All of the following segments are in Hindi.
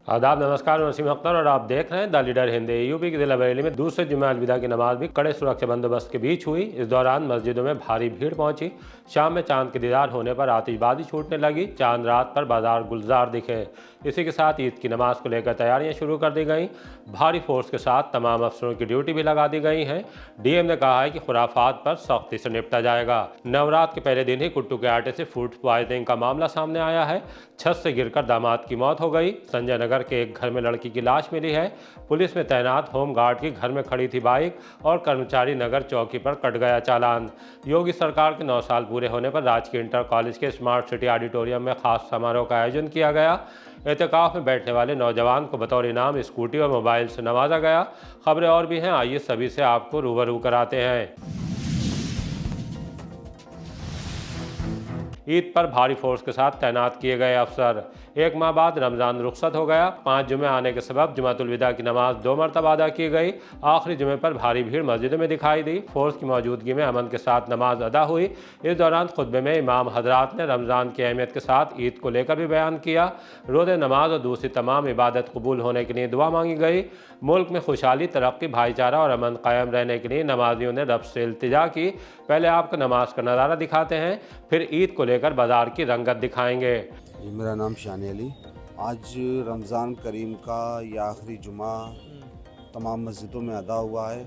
आदाब, नमस्कार। मैं वसीम अख्तर और आप देख रहे हैं द लीडर हिंदी। यूपी के जिला बरेली में दूसरे जुम्मे अलविदा की नमाज भी कड़े सुरक्षा बंदोबस्त के बीच हुई। इस दौरान मस्जिदों में भारी भीड़ पहुंची। शाम में चांद के दीदार होने पर आतिशबाजी छूटने लगी। चांद रात पर बाजार गुलजार दिखे। इसी के साथ ईद की नमाज को लेकर तैयारियां शुरू कर दी गई। भारी फोर्स के साथ तमाम अफसरों की ड्यूटी भी लगा दी गई है। डीएम ने कहा है कि खुराफात पर सख्ती से निपटा जाएगा। नवरात्र के पहले दिन ही कुट्टू के आटे से फूड पॉइजनिंग का मामला सामने आया है। छत से गिरकर दामाद की मौत हो गई। संजय नगर के एक घर में लड़की की लाश मिली है। पुलिस में तैनात होमगार्ड की घर में खड़ी थी बाइक और कर्मचारी नगर चौकी पर कट गया चालान। योगी सरकार के 9 साल पूरे होने पर राजकीय इंटर कॉलेज के स्मार्ट सिटी ऑडिटोरियम में खास समारोह का आयोजन किया गया। एहतिकाफ में बैठने वाले नौजवान को बतौर इनाम स्कूटी और मोबाइल से नवाजा गया। खबरें और भी हैं, आइए सभी से आपको रूबरू कराते हैं। ईद पर भारी फोर्स के साथ तैनात किए गए अफसर। एक माह बाद रमज़ान रुखसत हो गया। 5 जुमे आने के सबब जुमातुल विदा की नमाज 2 मरतबा अदा की गई। आखिरी जुमे पर भारी भीड़ मस्जिदों में दिखाई दी। फोर्स की मौजूदगी में अमन के साथ नमाज अदा हुई। इस दौरान खुतबे में इमाम हजरात ने रमज़ान की अहमियत के साथ ईद को लेकर भी बयान किया। रोज़े नमाज और दूसरी तमाम इबादत कबूल होने के लिए दुआ मांगी गई। मुल्क में खुशहाली, तरक्की, भाईचारा और अमन कायम रहने के लिए नमाजियों ने रब से इल्तिजा की। पहले आपको नमाज का नज़ारा दिखाते हैं, फिर ईद को लेकर बाजार की रंगत दिखाएंगे। मेरा नाम शानी अली। आज रमज़ान करीम का यह आखिरी जुमा तमाम मस्जिदों में अदा हुआ है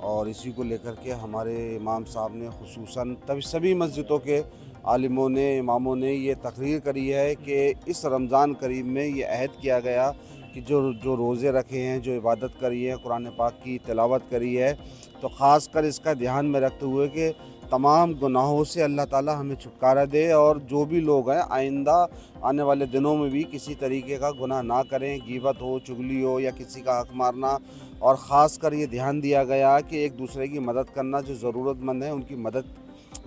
और इसी को लेकर के हमारे इमाम साहब ने खुसूसन सभी मस्जिदों के आलिमों ने, इमामों ने ये तकरीर करी है कि इस रमज़ान करीम में ये अहद किया गया कि जो रोज़े रखे हैं, जो इबादत करी है, कुरान पाक की तिलावत करी है, तो ख़ास कर इसका ध्यान में रखते हुए कि तमाम गुनाहों से अल्लाह ताला हमें छुटकारा दे और जो भी लोग हैं आइंदा आने वाले दिनों में भी किसी तरीके का गुनाह ना करें। गीबत हो, चुगली हो या किसी का हक मारना। और ख़ास कर ये ध्यान दिया गया कि एक दूसरे की मदद करना, जो ज़रूरतमंद है उनकी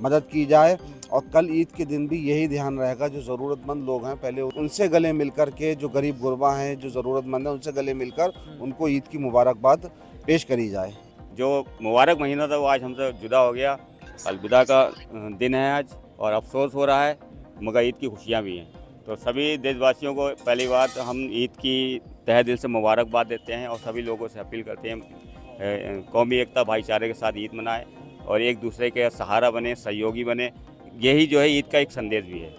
मदद की जाए। और कल ईद के दिन भी यही ध्यान रहेगा, जो ज़रूरतमंद लोग हैं पहले उनसे गले मिलकर के, जो गरीब गुरबा हैं, जो ज़रूरतमंद हैं उनसे गले मिलकर उनको ईद की मुबारकबाद पेश करी जाए। जो मुबारक महीना था वो आज हमसे जुदा हो गया। अलविदा का दिन है आज और अफसोस हो रहा है, मगर ईद की खुशियाँ भी हैं। तो सभी देशवासियों को पहली बात हम ईद की तहे दिल से मुबारकबाद देते हैं और सभी लोगों से अपील करते हैं कौमी एकता भाईचारे के साथ ईद मनाएं और एक दूसरे के सहारा बने, सहयोगी बने। यही जो है ईद का एक संदेश भी है।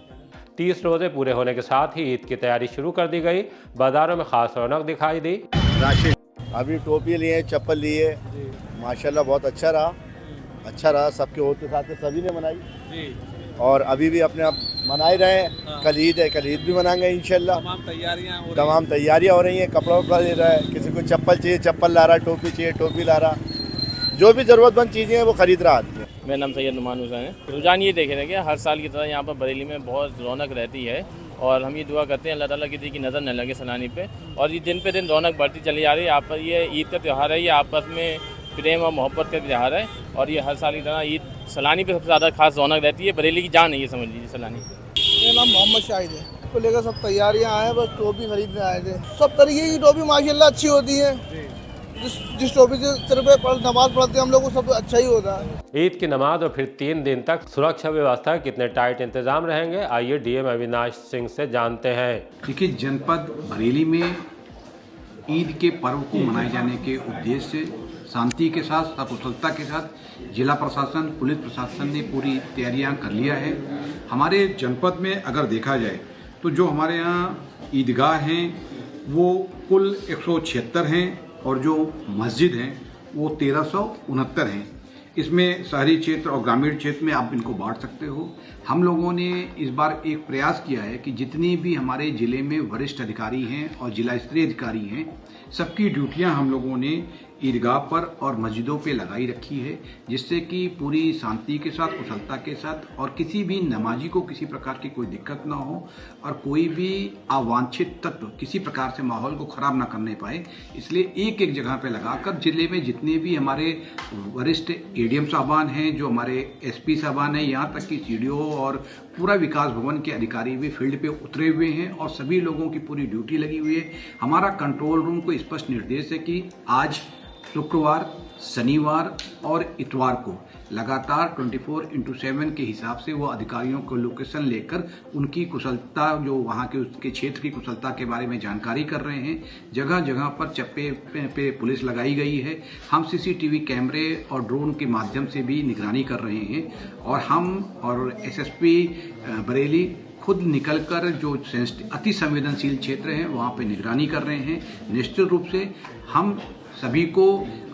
30 रोजे पूरे होने के साथ ही ईद की तैयारी शुरू कर दी गई। बाजारों में खास रौनक दिखाई दी। राशिद अभी टोपी लिए, चप्पल लिए, माशाल्लाह बहुत अच्छा रहा। सबके होते साथ सभी ने मनाई जी। और अभी भी अपने आप मना ही रहे हैं। हाँ। कल ईद है, कल ईद भी मनाएंगे इंशाल्लाह। तमाम तैयारियां हो रही हैं। कपड़ों का ले रहा है, किसी को चप्पल चाहिए चप्पल ला रहा, टोपी चाहिए टोपी ला रहा। जो भी ज़रूरतमंद चीज़ें हैं वो खरीद रहा है। मेरा नाम सैयद नुमान हुसैन है। रुझान ये देखे रहे कि हर साल की तरह यहाँ पर बरेली में बहुत रौनक रहती है और हम ये दुआ करते हैं अल्लाह ताला किसी की नज़र न लगे सलानी पे। और ये दिन पे दिन रौनक बढ़ती चली जा रही है। यहाँ पर ये ईद का त्यौहार है, ये आपस में प्रेम और मोहब्बत का त्यौहार है और ये हर साल की तरह ईद सलानी पे सबसे ज़्यादा खास रौनक रहती है। बरेली की जान है ये, समझ लीजिए सलानी। मेरा नाम मोहम्मद शाहिद है। को लेकर सब तैयारियां आए, बस टोपी खरीदने आए थे। सब तरीके की टोपी माशाल्लाह अच्छी होती है। जिस टोपी से सिर पे नमाज पढ़ते हैं हम लोग, वो सब अच्छा ही होता है। ईद की नमाज और फिर 3 दिन तक सुरक्षा व्यवस्था कितने टाइट इंतजाम रहेंगे, आइए डीएम अविनाश सिंह से जानते हैं। देखिए, जनपद बरेली में ईद के पर्व को मनाए जाने के उद्देश्य से शांति के साथ, सकुशलता के साथ जिला प्रशासन, पुलिस प्रशासन ने पूरी तैयारियां कर लिया है। हमारे जनपद में अगर देखा जाए तो जो हमारे यहाँ ईदगाह हैं वो कुल 176 हैं और जो मस्जिद हैं वो 1369 हैं। इसमें शहरी क्षेत्र और ग्रामीण क्षेत्र में आप इनको बांट सकते हो। हम लोगों ने इस बार एक प्रयास किया है कि जितनी भी हमारे ज़िले में वरिष्ठ अधिकारी हैं और जिला स्तरीय अधिकारी हैं, सबकी ड्यूटियां हम लोगों ने ईदगाह पर और मस्जिदों पे लगाई रखी है, जिससे कि पूरी शांति के साथ, कुशलता के साथ और किसी भी नमाजी को किसी प्रकार की कोई दिक्कत ना हो और कोई भी अवांछित तत्व किसी प्रकार से माहौल को खराब ना करने पाए। इसलिए एक एक जगह पे लगाकर जिले में जितने भी हमारे वरिष्ठ एडीएम साहबान हैं, जो हमारे एसपी साहबान हैं, यहाँ तक कि सीडीओ और पूरा विकास भवन के अधिकारी भी फील्ड पे उतरे हुए हैं और सभी लोगों की पूरी ड्यूटी लगी हुई है। हमारा कंट्रोल रूम को स्पष्ट निर्देश है कि आज शुक्रवार, शनिवार और इतवार को लगातार 24/7 के हिसाब से वो अधिकारियों को लोकेशन लेकर उनकी कुशलता, जो वहाँ के उसके क्षेत्र की कुशलता के बारे में जानकारी कर रहे हैं। जगह जगह पर चप्पे पे पुलिस लगाई गई है। हम सीसीटीवी कैमरे और ड्रोन के माध्यम से भी निगरानी कर रहे हैं और हम और एसएसपी बरेली खुद निकलकर जो अति संवेदनशील क्षेत्र हैं वहाँ पे निगरानी कर रहे हैं। निश्चित रूप से हम सभी को,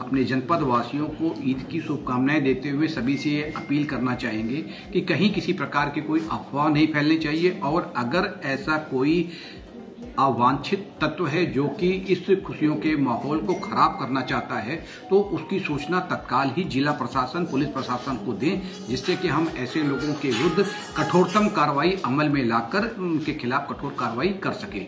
अपने जनपद वासियों को ईद की शुभकामनाएं देते हुए सभी से ये अपील करना चाहेंगे कि कहीं किसी प्रकार की कोई अफवाह नहीं फैलनी चाहिए और अगर ऐसा कोई अवांछित तत्व है जो कि इस खुशियों के माहौल को खराब करना चाहता है तो उसकी सूचना तत्काल ही जिला प्रशासन, पुलिस प्रशासन को दें, जिससे कि हम ऐसे लोगों के विरुद्ध कठोरतम कार्रवाई अमल में लाकर उनके खिलाफ कठोर कार्रवाई कर सके।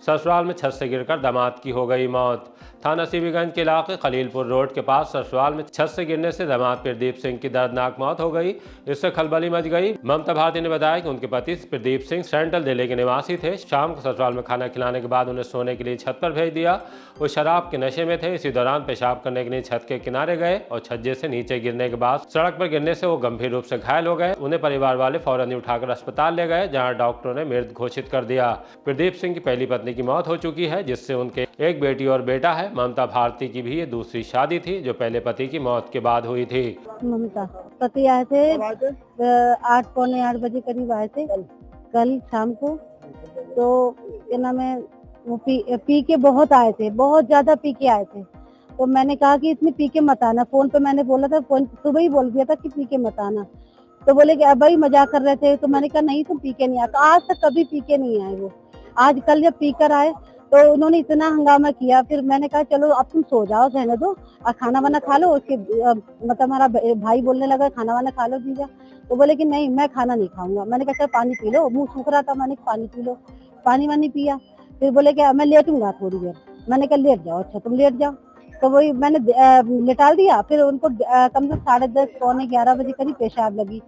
ससुराल में छत से गिरकर दामाद की हो गई मौत। थाना सीबीगंज के इलाके खलीलपुर रोड के पास ससुराल में छत से गिरने से दामाद प्रदीप सिंह की दर्दनाक मौत हो गई। इससे खलबली मच गई। ममता भारती ने बताया कि उनके पति प्रदीप सिंह सेंट्रल दिल्ली के निवासी थे। शाम को ससुराल में खाना खिलाने के बाद उन्हें सोने के लिए छत पर भेज दिया। वो शराब के नशे में थे। इसी दौरान पेशाब करने के लिए छत के किनारे गए और छज्जे से नीचे गिरने के बाद सड़क पर गिरने से वो गंभीर रूप से घायल हो गए। उन्हें परिवार वाले फौरन ही उठाकर अस्पताल ले गए, जहाँ डॉक्टरों ने मृत घोषित कर दिया। प्रदीप सिंह की पहली पत्नी की मौत हो चुकी है, जिससे उनके एक बेटी और बेटा है। ममता भारती की भी ये दूसरी शादी थी, जो पहले पति की मौत के बाद हुई थी। ममता पति आए थे 8 पौने 8 बजे करीब आए थे कल शाम को। तो क्या नाम है, वो पी के बहुत आए थे, बहुत ज्यादा पी के आए थे। तो मैंने कहा कि इतनी पी के मत आना। फोन पे मैंने बोला था, फोन सुबह ही बोल दिया था कि पी के मत आना। तो बोले कि अब ही मजाक कर रहे थे। तो मैंने कहा नहीं, तुम पी के नहीं आए। तो आज तक कभी पी के नहीं आए वो। आज कल जब पी कर आए तो उन्होंने इतना हंगामा किया। फिर मैंने कहा चलो अब तुम सो जाओ, रहने दो और खाना वाना खा लो। उसके मतलब हमारा भाई बोलने लगा खाना वाना खा लो जीजा। तो बोले कि नहीं, मैं खाना नहीं खाऊंगा। मैंने कहा पानी पी लो, मुंह सूख रहा था। मैंने पानी पी लो, पानी वानी पिया। फिर बोले कि मैं लेटूंगा थोड़ी देर। मैंने कहा लेट जाओ। अच्छा तुम लेट जाओ। तो वही मैंने लेटा दिया। फिर उनको कम से 10:30 पौने 11 बजे करीब पेशाब लगी।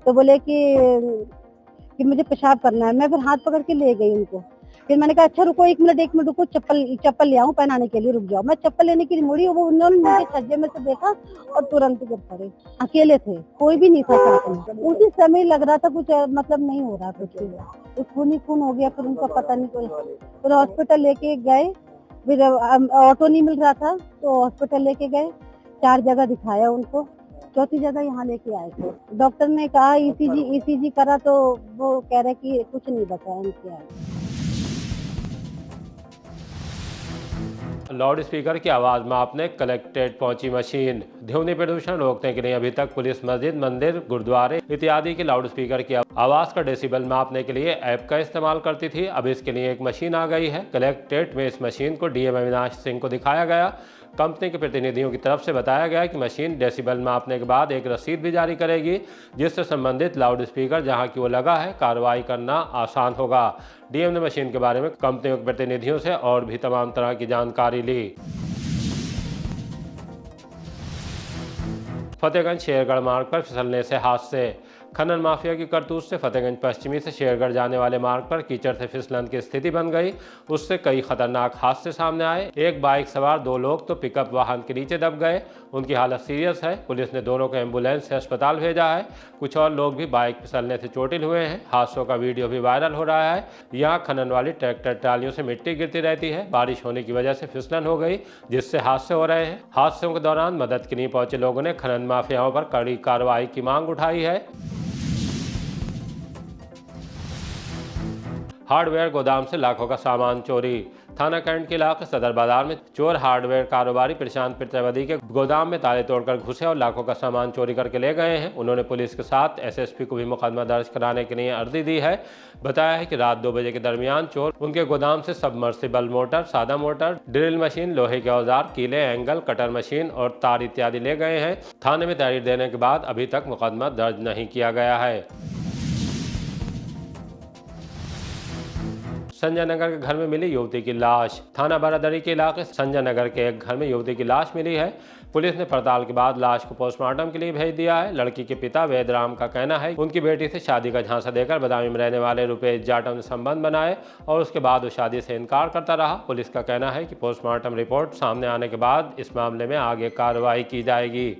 तो बोले कि मुझे पेशाब करना है। मैं फिर हाथ पकड़ के ले गई उनको। फिर मैंने कहा अच्छा रुको, 1 मिनट रुको, चप्पल ले आऊं पहनाने के लिए, रुक जाओ। मैं चप्पल लेने के लिए मुड़ी, वो उन्होंने मुझे छज्जे में से देखा और तुरंत गिर पड़े। अकेले थे, कोई भी नहीं था साथ में। उसी समय लग रहा था कुछ मतलब नहीं हो रहा कुछ भी, तो खून ही खून हो गया। फिर उनका पता नहीं कोई। फिर हॉस्पिटल लेके गए। फिर ऑटो नहीं मिल रहा था तो हॉस्पिटल लेके गए। 4 जगह दिखाया उनको, चौथी जगह यहाँ लेके आए थे। डॉक्टर ने कहा ईसीजी करा तो वो कह रहे कि कुछ नहीं बताया उनके। लाउड स्पीकर की आवाज मापने कलेक्ट्रेट पहुंची मशीन। ध्वनि प्रदूषण रोकने के लिए अभी तक पुलिस मस्जिद, मंदिर, गुरुद्वारे इत्यादि के लाउड स्पीकर की आवाज का डेसिबल मापने के लिए ऐप का इस्तेमाल करती थी। अब इसके लिए एक मशीन आ गई है। कलेक्ट्रेट में इस मशीन को डीएम अविनाश सिंह को दिखाया गया। कंपनी के प्रतिनिधियों की तरफ से बताया गया कि मशीन डेसिबल मापने के बाद एक रसीद भी जारी करेगी, जिससे संबंधित लाउड स्पीकर जहां की वो लगा है कार्रवाई करना आसान होगा। डीएम ने मशीन के बारे में कंपनियों के प्रतिनिधियों से और भी तमाम तरह की जानकारी ली। फतेहगंज शेरगढ़ मार्ग पर फिसलने से हादसे। खनन माफिया की करतूत से फतेहगंज पश्चिमी से शेरगढ़ जाने वाले मार्ग पर कीचड़ से फिसलन की स्थिति बन गई। उससे कई खतरनाक हादसे सामने आए। एक बाइक सवार 2 लोग तो पिकअप वाहन के नीचे दब गए। उनकी हालत सीरियस है। पुलिस ने दोनों को एम्बुलेंस से अस्पताल भेजा है। कुछ और लोग भी बाइक फिसलने से चोटिल हुए हैं। हादसों का वीडियो भी वायरल हो रहा है। यहाँ खनन वाली ट्रैक्टर ट्रालियों से मिट्टी गिरती रहती है। बारिश होने की वजह से फिसलन हो गई, जिससे हादसे हो रहे हैं। हादसों के दौरान मदद के लिए पहुंचे लोगों ने खनन माफियाओं पर कड़ी कार्रवाई की मांग उठाई है। हार्डवेयर गोदाम से लाखों का सामान चोरी। थाना कैंट के इलाके सदर बाजार में चोर हार्डवेयर कारोबारी प्रशांत प्रत्यवधी के गोदाम में ताले तोड़कर घुसे और लाखों का सामान चोरी करके ले गए हैं। उन्होंने पुलिस के साथ एसएसपी को भी मुकदमा दर्ज कराने के लिए अर्जी दी है। बताया है कि रात 2 बजे के दरमियान चोर उनके गोदाम से सबमर्सिबल मोटर, सादा मोटर, ड्रिल मशीन, लोहे के औजार, कीले, एंगल, कटर मशीन और तार इत्यादि ले गए हैं। थाने में तहरीर देने के बाद अभी तक मुकदमा दर्ज नहीं किया गया है। संजय नगर के घर में मिली युवती की लाश। थाना बारादरी के इलाके संजय नगर के एक घर में युवती की लाश मिली है। पुलिस ने पड़ताल के बाद लाश को पोस्टमार्टम के लिए भेज दिया है। लड़की के पिता वेदराम का कहना है उनकी बेटी से शादी का झांसा देकर बदायूं में रहने वाले रुपेश जाटव ने संबंध बनाए और उसके बाद वो शादी से इनकार करता रहा। पुलिस का कहना है कि पोस्टमार्टम रिपोर्ट सामने आने के बाद इस मामले में आगे कार्रवाई की जाएगी।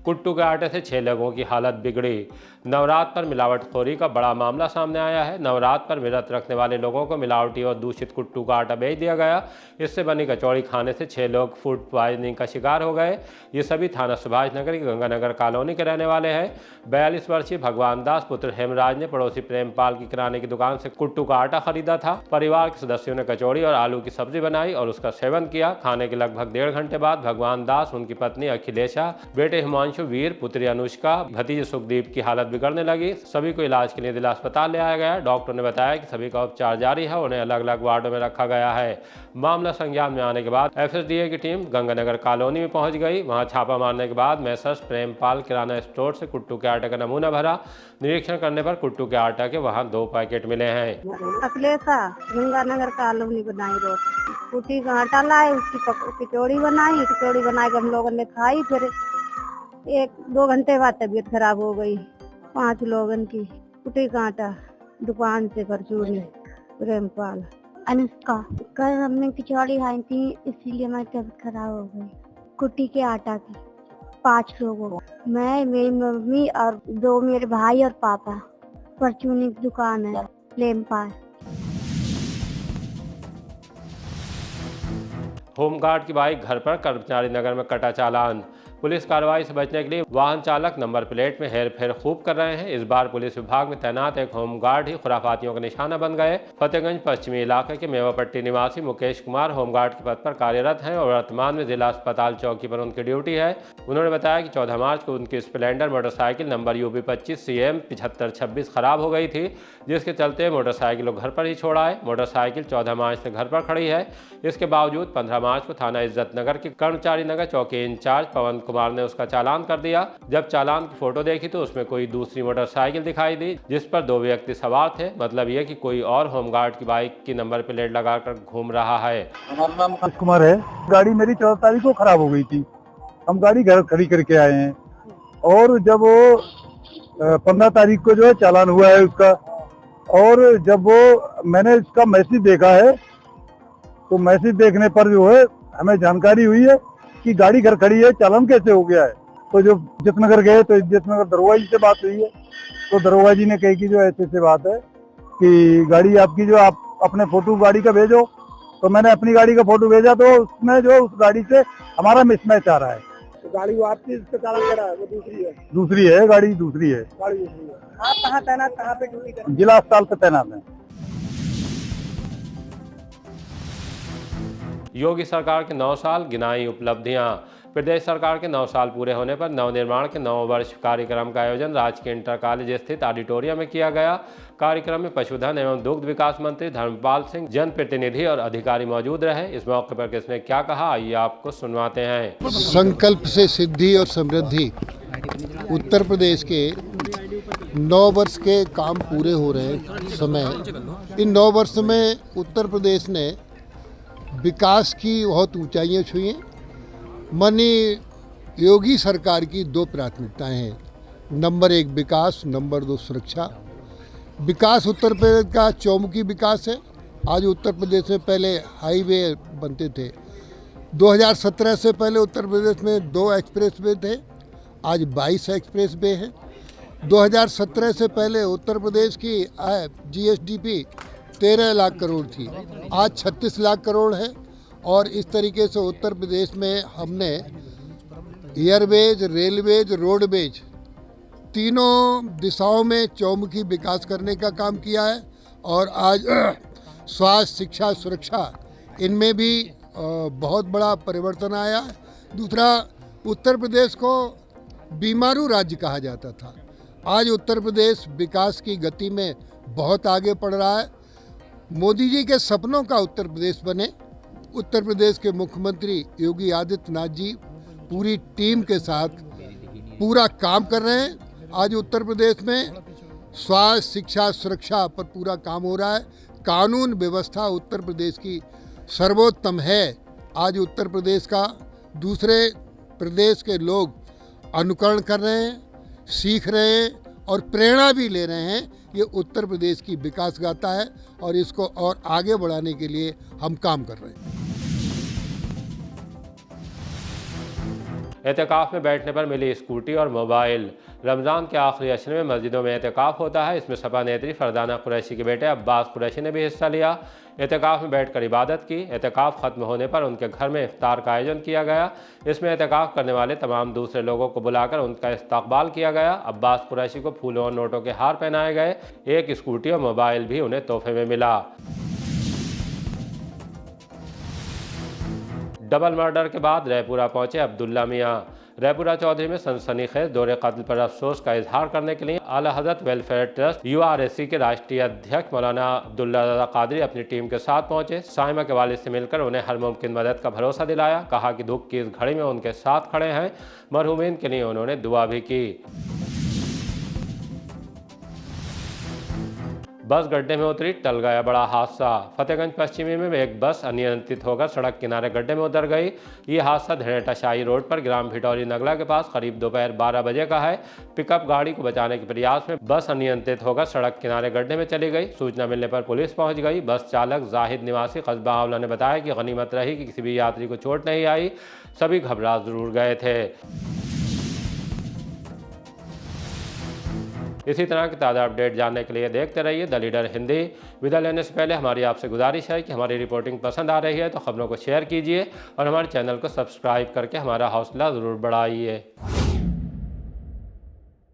कुट्टू के आटे से 6 लोगों की हालत बिगड़ी। नवरात्र पर मिलावटखोरी का बड़ा मामला सामने आया है। नवरात्र पर व्रत रखने वाले लोगों को मिलावटी और दूषित कुट्टू का आटा बेच दिया गया। इससे बनी कचौड़ी खाने से 6 लोग फूड पॉइजनिंग का शिकार हो गए। ये सभी थाना सुभाष नगर की गंगानगर कॉलोनी के रहने वाले हैं। 42 वर्षीय भगवान दास पुत्र हेमराज ने पड़ोसी प्रेमपाल की किराने की दुकान से कुट्टू का आटा खरीदा था। परिवार के सदस्यों ने कचौड़ी और आलू की सब्जी बनाई और उसका सेवन किया। खाने के लगभग 1.5 घंटे बाद भगवान दास, उनकी पत्नी अखिलेशा, बेटे हिमांशु वीर, पुत्री अनुष्का, भतीजे सुखदीप की हालत बिगड़ने लगी। सभी को इलाज के लिए जिला अस्पताल ले आया गया। डॉक्टर ने बताया कि सभी का उपचार जारी है। उन्हें अलग अलग वार्डों में रखा गया है। मामला संज्ञान में आने के बाद एफएसडीए की टीम गंगानगर कॉलोनी में पहुंच गई। वहां छापा मारने के बाद मैसर्स प्रेमपाल किराना स्टोर से कुट्टू के आटे का नमूना भरा। निरीक्षण करने पर कुट्टू के आटा के वहां 2 पैकेट मिले हैं। अखिलेशा गंगानगर कॉलोनी बनाई रोड कुट्टी का आटा लाए, उसकी कचौड़ी बनाई। कचौड़ी बना के हम लोगों ने खाई। फिर 1-2 घंटे बाद तबीयत खराब हो गई। 5 लोगों की कुट्टी का आटा दुकान से परचूनी प्रेमपाल। अनुष्का, कल हमने कचौड़ी खाई थी इसीलिए हमारी तबीयत खराब हो गई। कुट्टी के आटा की 5 लोगों, मैं, मेरी मम्मी और 2 मेरे भाई और पापा। परचूनी की दुकान है प्रेमपाल। होमगार्ड की बाइक घर पर, कर्मचारी नगर में कटा चालान। पुलिस कार्रवाई से बचने के लिए वाहन चालक नंबर प्लेट में हेरफेर खूब कर रहे हैं। इस बार पुलिस विभाग में तैनात एक होमगार्ड ही खुराफातियों का निशाना बन गए। फतेहगंज पश्चिमी इलाके के मेवापट्टी निवासी मुकेश कुमार होमगार्ड के पद पर कार्यरत हैं और वर्तमान में जिला अस्पताल चौकी पर उनकी ड्यूटी है। उन्होंने बताया कि 14 मार्च को उनकी Splendor motorcycle number UB 25 CM 7526 खराब हो गई थी, जिसके चलते मोटरसाइकिल घर पर ही छोड़ आए। मोटरसाइकिल 14 मार्च से घर पर खड़ी है। इसके बावजूद 15 मार्च को थाना इज्जत नगर की कर्मचारी नगर चौकी इंचार्ज पवन कुमार ने उसका चालान कर दिया। जब चालान की फोटो देखी तो उसमें कोई दूसरी मोटरसाइकिल दिखाई दी जिस पर 2 व्यक्ति सवार थे। मतलब ये कि कोई और होमगार्ड की बाइक की नंबर प्लेट लगाकर घूम रहा है। हमारा नाम कुमार है। गाड़ी मेरी 14 तारीख को खराब हो गई थी। हम गाड़ी घर खड़ी करके आए हैं और जब वो 15 तारीख को जो है चालान हुआ है उसका, और जब वो मैंने इसका मैसेज देखा है तो मैसेज देखने पर जो है हमें जानकारी हुई है कि गाड़ी घर खड़ी है, चालान कैसे हो गया है। तो जो इज्जतनगर गए तो इज्जतनगर दरोगा जी से बात हुई है तो दरोगा जी ने कही कि जो ऐसे बात है कि गाड़ी आपकी जो आप अपने फोटो गाड़ी का भेजो। तो मैंने अपनी गाड़ी का फोटो भेजा तो उसमें जो उस गाड़ी से हमारा मिसमैच आ रहा है। तो गाड़ी वो आपकी इसका चालान करा है, वो दूसरी है गाड़ी दूसरी है। गाड़ी दूसरी है। आप कहाँ तैनात, कहाँ पे ड्यूटी कर? जिला अस्पताल पे तैनात है। योगी सरकार के 9 साल गिनाई उपलब्धियां। प्रदेश सरकार के 9 साल पूरे होने पर नवनिर्माण के 9 वर्ष कार्यक्रम का आयोजन राजकीय इंटर कॉलेज स्थित ऑडिटोरियम में किया गया। कार्यक्रम में पशुधन एवं दुग्ध विकास मंत्री धर्मपाल सिंह, जनप्रतिनिधि और अधिकारी मौजूद रहे। इस मौके पर किसने क्या कहा, आइए आपको सुनवाते हैं। संकल्प से सिद्धि और समृद्धि। उत्तर प्रदेश के 9 वर्ष के काम पूरे हो रहे समय, इन 9 वर्ष में उत्तर प्रदेश ने विकास की बहुत ऊंचाइयां छुई हैं। माननीय योगी सरकार की 2 प्राथमिकताएं हैं। नंबर 1 विकास, नंबर 2 सुरक्षा। विकास उत्तर प्रदेश का चौमुखी विकास है। आज उत्तर प्रदेश में पहले हाईवे बनते थे। 2017 से पहले उत्तर प्रदेश में 2 एक्सप्रेस वे थे, आज 22 एक्सप्रेस वे हैं। 2017 से पहले उत्तर प्रदेश की GSDP 13 लाख करोड़ थी, आज 36 लाख करोड़ है। और इस तरीके से उत्तर प्रदेश में हमने एयरवेज, रेलवेज, रोडवेज तीनों दिशाओं में चौमुखी विकास करने का काम किया है। और आज स्वास्थ्य, शिक्षा, सुरक्षा, इनमें भी बहुत बड़ा परिवर्तन आया है। दूसरा, उत्तर प्रदेश को बीमारू राज्य कहा जाता था, आज उत्तर प्रदेश विकास की गति में बहुत आगे बढ़ रहा है। मोदी जी के सपनों का उत्तर प्रदेश बने। उत्तर प्रदेश के मुख्यमंत्री योगी आदित्यनाथ जी पूरी टीम के साथ पूरा काम कर रहे हैं। आज उत्तर प्रदेश में स्वास्थ्य, शिक्षा, सुरक्षा पर पूरा काम हो रहा है। कानून व्यवस्था उत्तर प्रदेश की सर्वोत्तम है। आज उत्तर प्रदेश का दूसरे प्रदेश के लोग अनुकरण कर रहे हैं, सीख रहे हैं और प्रेरणा भी ले रहे हैं। ये उत्तर प्रदेश की विकास गाथा है और इसको और आगे बढ़ाने के लिए हम काम कर रहे हैं। एहतिकाफ में बैठने पर मिली स्कूटी और मोबाइल। रमज़ान के आखिरी अशरे में मस्जिदों में एहतिकाफ होता है। इसमें सपा नेत्री फरदाना कुरैशी के बेटे अब्बास कुरैशी ने भी हिस्सा लिया। एहतिकाफ में बैठकर इबादत की। एहतिकाफ ख़त्म होने पर उनके घर में इफ्तार का आयोजन किया गया। इसमें एहतिकाफ करने वाले तमाम दूसरे लोगों को बुलाकर उनका इस्तकबाल किया गया। अब्बास कुरैशी को फूलों और नोटों के हार पहनाए गए। एक स्कूटी और मोबाइल भी उन्हें तोहफे में मिला। डबल मर्डर के बाद रैपुरा पहुंचे अब्दुल्ला मियां। रैपुरा चौधरी में सनसनीखेज दौरे कत्ल पर अफसोस का इजहार करने के लिए आला हज़रत वेलफेयर ट्रस्ट URSC के राष्ट्रीय अध्यक्ष मौलाना अब्दुल्ला रज़ा कादरी अपनी टीम के साथ पहुंचे। साइमा के वालिद से मिलकर उन्हें हर मुमकिन मदद का भरोसा दिलाया। कहा कि दुख की इस घड़ी में उनके साथ खड़े हैं। मरहूमीन के लिए उन्होंने दुआ भी की। बस गड्ढे में उतरी, टल गया बड़ा हादसा। फतेहगंज पश्चिमी में एक बस अनियंत्रित होकर सड़क किनारे गड्ढे में उतर गई। ये हादसा धनेटा शाही रोड पर ग्राम भिटौरी नगला के पास करीब दोपहर 12 बजे का है। पिकअप गाड़ी को बचाने के प्रयास में बस अनियंत्रित होकर सड़क किनारे गड्ढे में चली गई। सूचना मिलने पर पुलिस पहुंच गई। बस चालक जाहिद निवासी कस्बा आंवला ने बताया कि गनीमत रही कि किसी भी यात्री को चोट नहीं आई। सभी घबरा जरूर गए थे। इसी तरह की ताज़ा अपडेट जानने के लिए देखते रहिए द लीडर हिंदी। विदा लेने से पहले हमारी आपसे गुजारिश है कि हमारी रिपोर्टिंग पसंद आ रही है तो खबरों को शेयर कीजिए और हमारे चैनल को सब्सक्राइब करके हमारा हौसला ज़रूर बढ़ाइए।